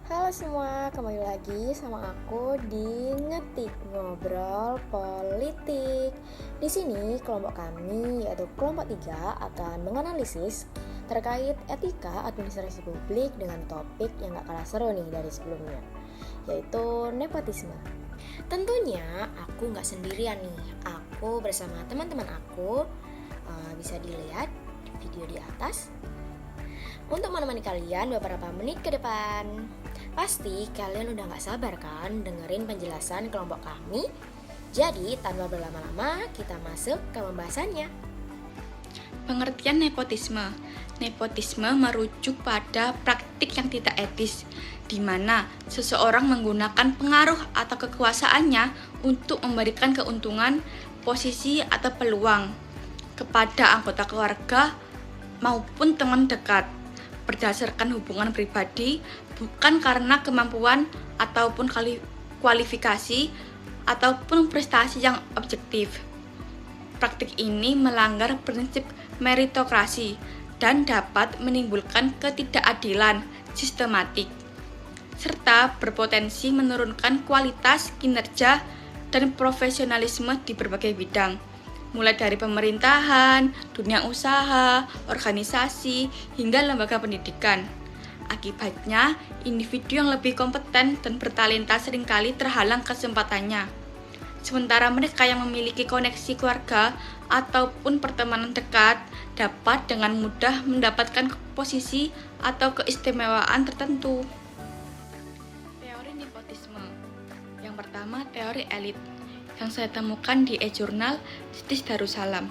Halo semua, kembali lagi sama aku di Ngetik Ngobrol Politik. Di sini kelompok kami yaitu kelompok 3 akan menganalisis terkait etika administrasi publik dengan topik yang gak kalah seru nih dari sebelumnya, yaitu nepotisme. Tentunya aku gak sendirian nih, aku bersama teman-teman aku. Bisa dilihat video di atas untuk menemani kalian beberapa menit ke depan. Pasti kalian udah gak sabar kan dengerin penjelasan kelompok kami? Jadi tanpa berlama-lama kita masuk ke pembahasannya. Pengertian nepotisme. Nepotisme merujuk pada praktik yang tidak etis, di mana seseorang menggunakan pengaruh atau kekuasaannya untuk memberikan keuntungan, posisi, atau peluang kepada anggota keluarga maupun teman dekat berdasarkan hubungan pribadi, bukan karena kemampuan ataupun kualifikasi ataupun prestasi yang objektif. Praktik ini melanggar prinsip meritokrasi dan dapat menimbulkan ketidakadilan sistematik, serta berpotensi menurunkan kualitas kinerja dan profesionalisme di berbagai bidang, mulai dari pemerintahan, dunia usaha, organisasi, hingga lembaga pendidikan. Akibatnya, individu yang lebih kompeten dan bertalenta seringkali terhalang kesempatannya. Sementara mereka yang memiliki koneksi keluarga ataupun pertemanan dekat dapat dengan mudah mendapatkan posisi atau keistimewaan tertentu. Teori nepotisme. Yang pertama, teori elit yang saya temukan di e-jurnal Situs Darussalam.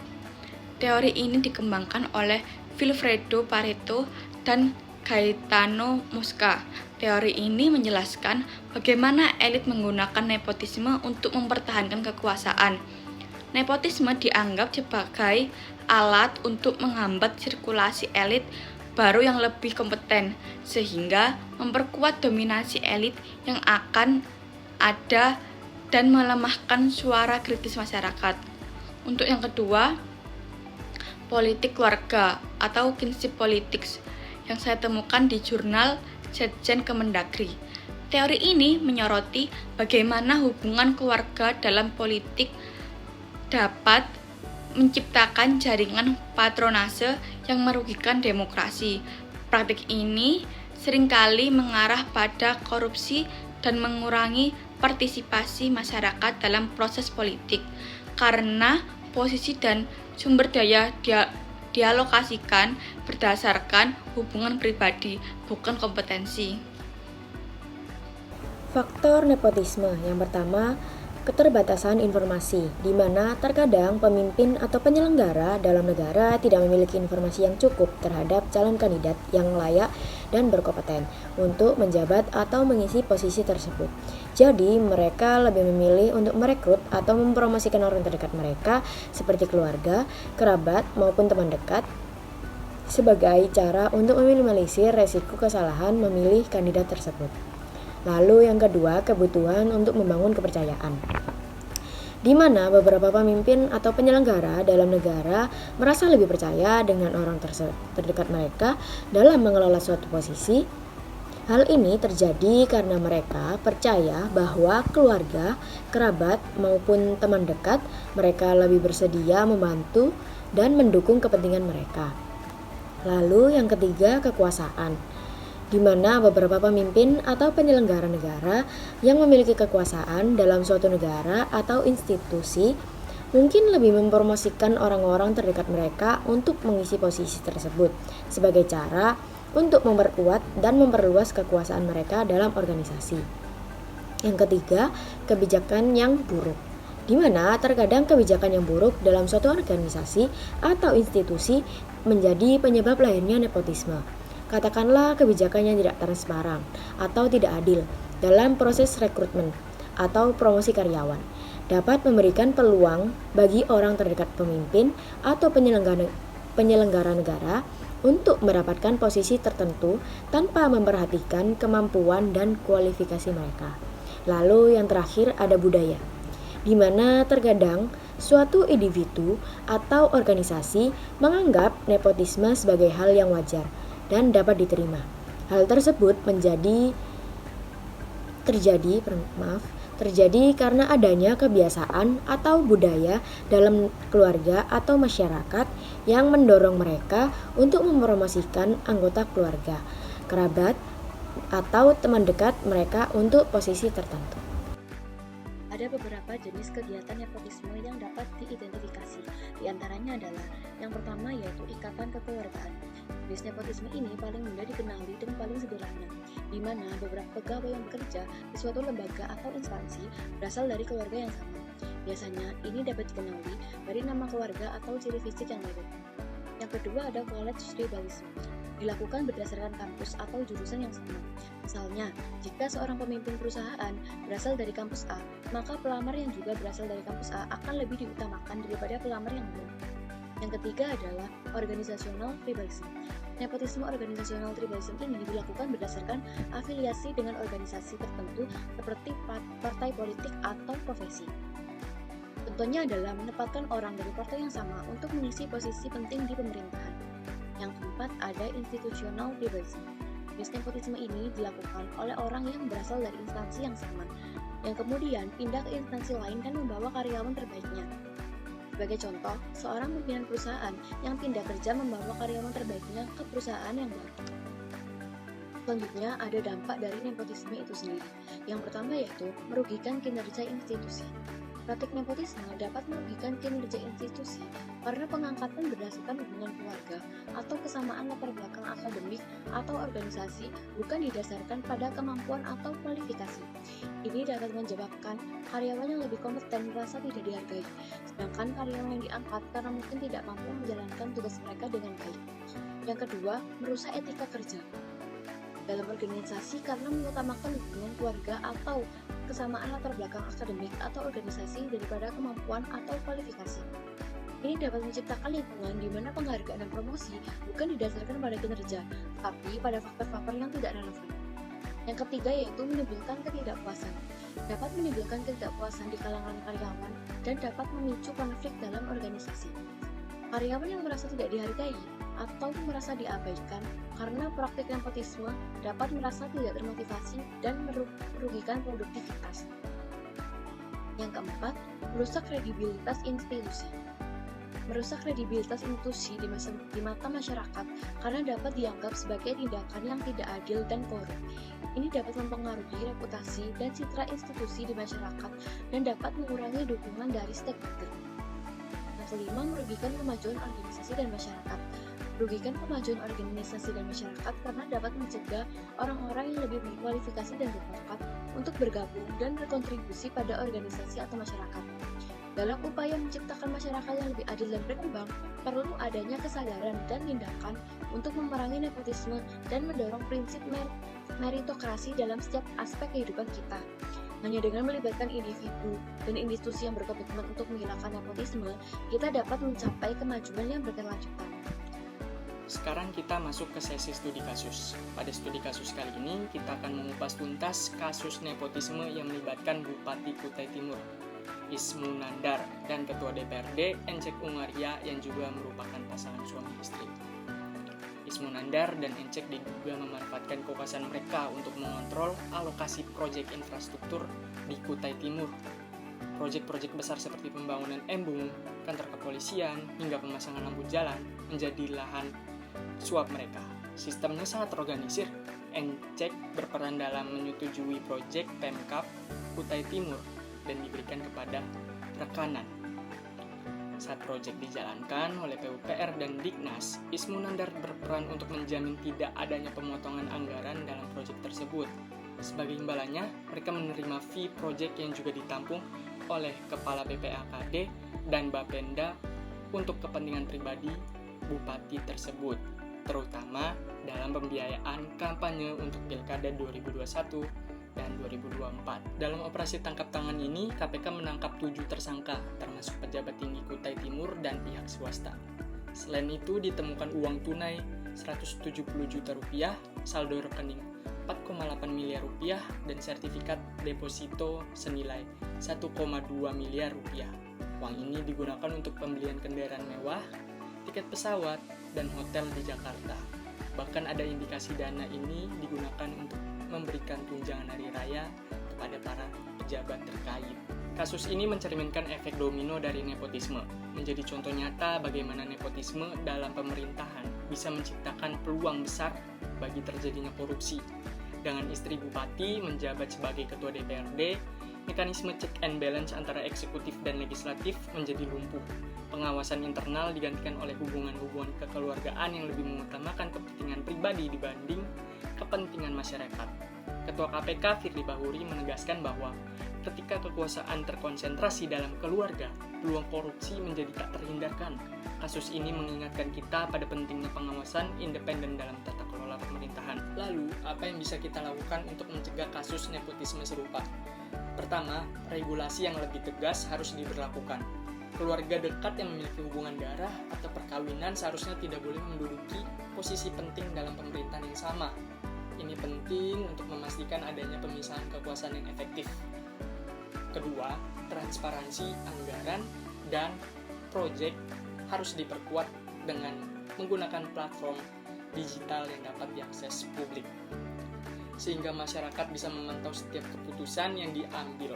Teori ini dikembangkan oleh Vilfredo Pareto dan Gaetano Mosca. Teori ini menjelaskan bagaimana elit menggunakan nepotisme untuk mempertahankan kekuasaan. Nepotisme dianggap sebagai alat untuk menghambat sirkulasi elit baru yang lebih kompeten, sehingga memperkuat dominasi elit yang akan ada dan melemahkan suara kritis masyarakat. Untuk yang kedua, politik keluarga atau kinship politics yang saya temukan di jurnal Setjen Kemendagri. Teori ini menyoroti bagaimana hubungan keluarga dalam politik dapat menciptakan jaringan patronase yang merugikan demokrasi. Praktik ini seringkali mengarah pada korupsi dan mengurangi partisipasi masyarakat dalam proses politik karena posisi dan sumber daya dialokasikan berdasarkan hubungan pribadi, bukan kompetensi. Faktor nepotisme yang pertama, keterbatasan informasi, di mana terkadang pemimpin atau penyelenggara dalam negara tidak memiliki informasi yang cukup terhadap calon kandidat yang layak dan berkompeten untuk menjabat atau mengisi posisi tersebut. Jadi, mereka lebih memilih untuk merekrut atau mempromosikan orang terdekat mereka seperti keluarga, kerabat, maupun teman dekat sebagai cara untuk meminimalisir resiko kesalahan memilih kandidat tersebut. Lalu yang kedua, kebutuhan untuk membangun kepercayaan, di mana beberapa pemimpin atau penyelenggara dalam negara merasa lebih percaya dengan orang terdekat mereka dalam mengelola suatu posisi. Hal ini terjadi karena mereka percaya bahwa keluarga, kerabat, maupun teman dekat mereka lebih bersedia membantu dan mendukung kepentingan mereka. Lalu yang ketiga, kekuasaan, di mana beberapa pemimpin atau penyelenggara negara yang memiliki kekuasaan dalam suatu negara atau institusi mungkin lebih mempromosikan orang-orang terdekat mereka untuk mengisi posisi tersebut sebagai cara untuk memperkuat dan memperluas kekuasaan mereka dalam organisasi. Yang ketiga, kebijakan yang buruk, di mana terkadang kebijakan yang buruk dalam suatu organisasi atau institusi menjadi penyebab lahirnya nepotisme. Katakanlah kebijakan yang tidak transparan atau tidak adil dalam proses rekrutmen atau promosi karyawan dapat memberikan peluang bagi orang terdekat pemimpin atau penyelenggara negara untuk mendapatkan posisi tertentu tanpa memperhatikan kemampuan dan kualifikasi mereka. Lalu yang terakhir ada budaya, di mana terkadang suatu individu atau organisasi menganggap nepotisme sebagai hal yang wajar dan dapat diterima. Hal tersebut menjadi terjadi karena adanya kebiasaan atau budaya dalam keluarga atau masyarakat yang mendorong mereka untuk mempromosikan anggota keluarga, kerabat, atau teman dekat mereka untuk posisi tertentu. Ada beberapa jenis kegiatan nepotisme yang dapat diidentifikasi. Di antaranya adalah yang pertama yaitu ikatan kekeluargaan. Jenis nepotisme ini paling mudah dikenali dan paling sederhana, di mana beberapa pegawai yang bekerja di suatu lembaga atau instansi berasal dari keluarga yang sama. Biasanya ini dapat dikenali dari nama keluarga atau ciri fisik yang mirip. Yang kedua ada college tribalism. Dilakukan berdasarkan kampus atau jurusan yang sama. Misalnya, jika seorang pemimpin perusahaan berasal dari kampus A, maka pelamar yang juga berasal dari kampus A akan lebih diutamakan daripada pelamar yang lain. Yang ketiga adalah organizational tribalism. Nepotisme organizational tribalism ini dilakukan berdasarkan afiliasi dengan organisasi tertentu seperti partai politik atau profesi. Contohnya adalah menempatkan orang dari partai yang sama untuk mengisi posisi penting di pemerintahan. Yang keempat ada institutional tribalism. Jenis nepotisme ini dilakukan oleh orang yang berasal dari instansi yang sama, yang kemudian pindah ke instansi lain dan membawa karyawan terbaiknya. Sebagai contoh, seorang pimpinan perusahaan yang pindah kerja membawa karyawan terbaiknya ke perusahaan yang baru. Selanjutnya ada dampak dari nepotisme itu sendiri. Yang pertama yaitu merugikan kinerja institusi. Praktik nepotisme dapat merugikan kinerja institusi karena pengangkatan berdasarkan hubungan keluarga atau kesamaan latar belakang akademik atau organisasi bukan didasarkan pada kemampuan atau kualifikasi. Ini dapat menyebabkan karyawan yang lebih kompeten merasa tidak dihargai, sedangkan karyawan yang diangkat karena mungkin tidak mampu menjalankan tugas mereka dengan baik. Yang kedua, merusak etika kerja dalam organisasi karena mengutamakan hubungan keluarga atau kesamaan latar belakang akademik atau organisasi daripada kemampuan atau kualifikasi. Ini dapat menciptakan lingkungan di mana penghargaan dan promosi bukan didasarkan pada kinerja, tapi pada faktor-faktor yang tidak relevan. Yang ketiga yaitu menimbulkan ketidakpuasan. Dapat menimbulkan ketidakpuasan di kalangan karyawan dan dapat memicu konflik dalam organisasi. Karyawan yang merasa tidak dihargai atau merasa diabaikan karena praktik nepotisme dapat merasa tidak termotivasi dan merugikan produktivitas. Yang keempat, merusak kredibilitas institusi. Merusak kredibilitas institusi di mata masyarakat karena dapat dianggap sebagai tindakan yang tidak adil dan korup. Ini dapat mempengaruhi reputasi dan citra institusi di masyarakat dan dapat mengurangi dukungan dari stakeholder. Yang kelima, merugikan kemajuan organisasi dan masyarakat. Merugikan kemajuan organisasi dan masyarakat karena dapat mencegah orang-orang yang lebih berkualifikasi dan berbakat untuk bergabung dan berkontribusi pada organisasi atau masyarakat. Dalam upaya menciptakan masyarakat yang lebih adil dan berkembang, perlu adanya kesadaran dan tindakan untuk memerangi nepotisme dan mendorong prinsip meritokrasi dalam setiap aspek kehidupan kita. Hanya dengan melibatkan individu dan institusi yang berkomitmen untuk menghilangkan nepotisme, kita dapat mencapai kemajuan yang berkelanjutan. Sekarang kita masuk ke sesi studi kasus. Pada studi kasus kali ini, kita akan mengupas tuntas kasus nepotisme yang melibatkan Bupati Kutai Timur, Ismu Nandar, dan Ketua DPRD Encek Ungaria yang juga merupakan pasangan suami istri. Ismu Nandar dan Encek diduga memanfaatkan kekuasaan mereka untuk mengontrol alokasi proyek infrastruktur di Kutai Timur. Proyek-proyek besar seperti pembangunan embung, kantor kepolisian, hingga pemasangan lampu jalan menjadi lahan suap mereka. Sistemnya sangat terorganisir. Encek berperan dalam menyetujui proyek Pemkab Kutai Timur dan diberikan kepada rekanan. Saat proyek dijalankan oleh PUPR dan Dignas, Ismu Nandar berperan untuk menjamin tidak adanya pemotongan anggaran dalam proyek tersebut. Sebagai imbalannya, mereka menerima fee proyek yang juga ditampung oleh Kepala BPAKD dan Bapenda untuk kepentingan pribadi bupati tersebut, terutama dalam pembiayaan kampanye untuk Pilkada 2021 dan 2024. Dalam operasi tangkap tangan ini, KPK menangkap 7 tersangka, termasuk pejabat tinggi Kutai Timur dan pihak swasta. Selain itu, ditemukan uang tunai 170 juta rupiah, saldo rekening 4,8 miliar rupiah, dan sertifikat deposito senilai 1,2 miliar rupiah. Uang ini digunakan untuk pembelian kendaraan mewah, tiket pesawat, dan hotel di Jakarta. Bahkan ada indikasi dana ini digunakan untuk memberikan tunjangan hari raya kepada para pejabat terkait. Kasus ini mencerminkan efek domino dari nepotisme, menjadi contoh nyata bagaimana nepotisme dalam pemerintahan bisa menciptakan peluang besar bagi terjadinya korupsi. Dengan istri bupati menjabat sebagai ketua DPRD, mekanisme check and balance antara eksekutif dan legislatif menjadi lumpuh. Pengawasan internal digantikan oleh hubungan-hubungan kekeluargaan yang lebih mengutamakan kepentingan pribadi dibanding kepentingan masyarakat. Ketua KPK Firly Bahuri menegaskan bahwa ketika kekuasaan terkonsentrasi dalam keluarga, peluang korupsi menjadi tak terhindarkan. Kasus ini mengingatkan kita pada pentingnya pengawasan independen dalam tata kelola pemerintahan. Lalu, apa yang bisa kita lakukan untuk mencegah kasus nepotisme serupa? Pertama, regulasi yang lebih tegas harus diberlakukan. Keluarga dekat yang memiliki hubungan darah atau perkawinan seharusnya tidak boleh menduduki posisi penting dalam pemerintahan yang sama. Ini penting untuk memastikan adanya pemisahan kekuasaan yang efektif. Kedua, transparansi anggaran dan proyek harus diperkuat dengan menggunakan platform digital yang dapat diakses publik, sehingga masyarakat bisa memantau setiap keputusan yang diambil.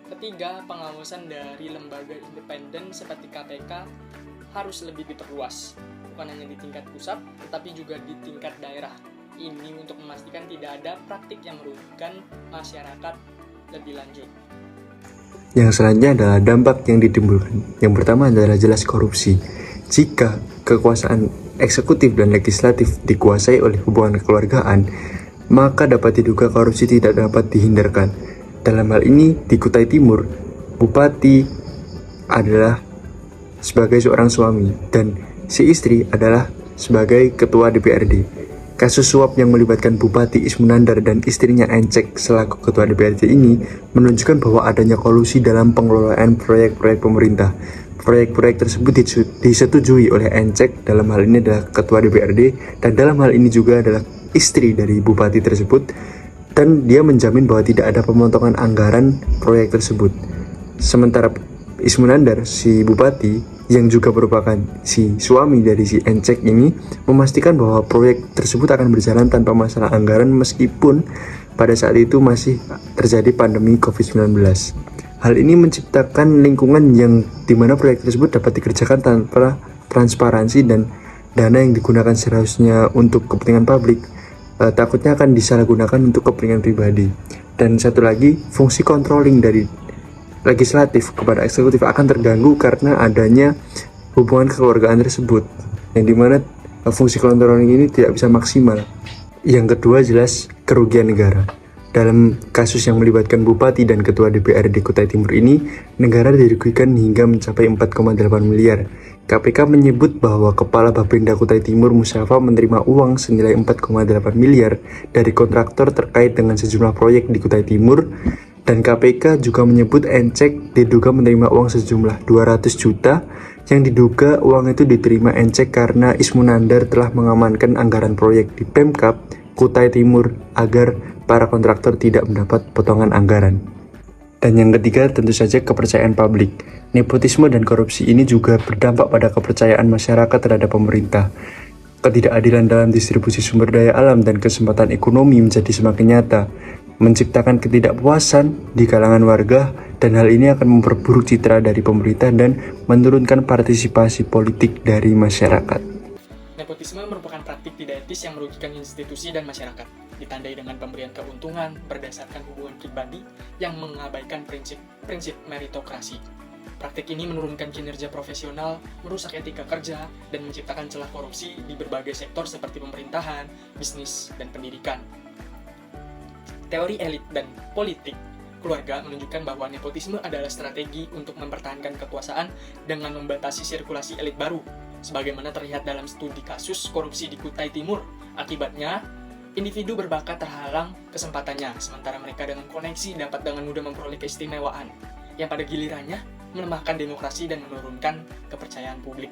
Ketiga, pengawasan dari lembaga independen seperti KPK harus lebih diperluas, bukan hanya di tingkat pusat, tetapi juga di tingkat daerah. Ini untuk memastikan tidak ada praktik yang merugikan masyarakat lebih lanjut. Yang selanjutnya adalah dampak yang ditimbulkan. Yang pertama adalah jelas korupsi. Jika kekuasaan eksekutif dan legislatif dikuasai oleh hubungan kekeluargaan, maka dapat diduga korupsi tidak dapat dihindarkan. Dalam hal ini, di Kutai Timur, bupati adalah sebagai seorang suami dan si istri adalah sebagai ketua DPRD. Kasus suap yang melibatkan Bupati Ismunandar dan istrinya Encek selaku ketua DPRD ini menunjukkan bahwa adanya kolusi dalam pengelolaan proyek-proyek pemerintah. Proyek-proyek tersebut disetujui oleh Encek, dalam hal ini adalah ketua DPRD, dan dalam hal ini juga adalah istri dari bupati tersebut, dan dia menjamin bahwa tidak ada pemotongan anggaran proyek tersebut. Sementara Ismunandar, si bupati, yang juga merupakan si suami dari si Encek ini, memastikan bahwa proyek tersebut akan berjalan tanpa masalah anggaran meskipun pada saat itu masih terjadi pandemi COVID-19. Hal ini menciptakan lingkungan yang dimana proyek tersebut dapat dikerjakan tanpa transparansi dan dana yang digunakan seharusnya untuk kepentingan publik takutnya akan disalahgunakan untuk kepentingan pribadi. Dan satu lagi, fungsi controlling dari legislatif kepada eksekutif akan terganggu karena adanya hubungan kekeluargaan tersebut, yang dimana fungsi controlling ini tidak bisa maksimal. Yang kedua jelas kerugian negara. Dalam kasus yang melibatkan bupati dan ketua DPRD Kutai Timur ini, negara dirugikan hingga mencapai 4,8 miliar. KPK menyebut bahwa Kepala Bapenda Kutai Timur Musyafa menerima uang senilai 4,8 miliar dari kontraktor terkait dengan sejumlah proyek di Kutai Timur. Dan KPK juga menyebut Encek diduga menerima uang sejumlah 200 juta yang diduga uang itu diterima Encek karena Ismunandar telah mengamankan anggaran proyek di Pemkab Kutai Timur agar para kontraktor tidak mendapat potongan anggaran. Dan yang ketiga tentu saja kepercayaan publik. Nepotisme dan korupsi ini juga berdampak pada kepercayaan masyarakat terhadap pemerintah. Ketidakadilan dalam distribusi sumber daya alam dan kesempatan ekonomi menjadi semakin nyata, menciptakan ketidakpuasan di kalangan warga, dan hal ini akan memperburuk citra dari pemerintah dan menurunkan partisipasi politik dari masyarakat. Nepotisme merupakan praktik tidak etis yang merugikan institusi dan masyarakat, ditandai dengan pemberian keuntungan berdasarkan hubungan pribadi yang mengabaikan prinsip meritokrasi. Praktik ini menurunkan kinerja profesional, merusak etika kerja, dan menciptakan celah korupsi di berbagai sektor seperti pemerintahan, bisnis, dan pendidikan. Teori elit dan politik keluarga menunjukkan bahwa nepotisme adalah strategi untuk mempertahankan kekuasaan dengan membatasi sirkulasi elit baru, sebagaimana terlihat dalam studi kasus korupsi di Kutai Timur. Akibatnya, individu berbakat terhalang kesempatannya, sementara mereka dengan koneksi dapat dengan mudah memperoleh keistimewaan, yang pada gilirannya melemahkan demokrasi dan menurunkan kepercayaan publik.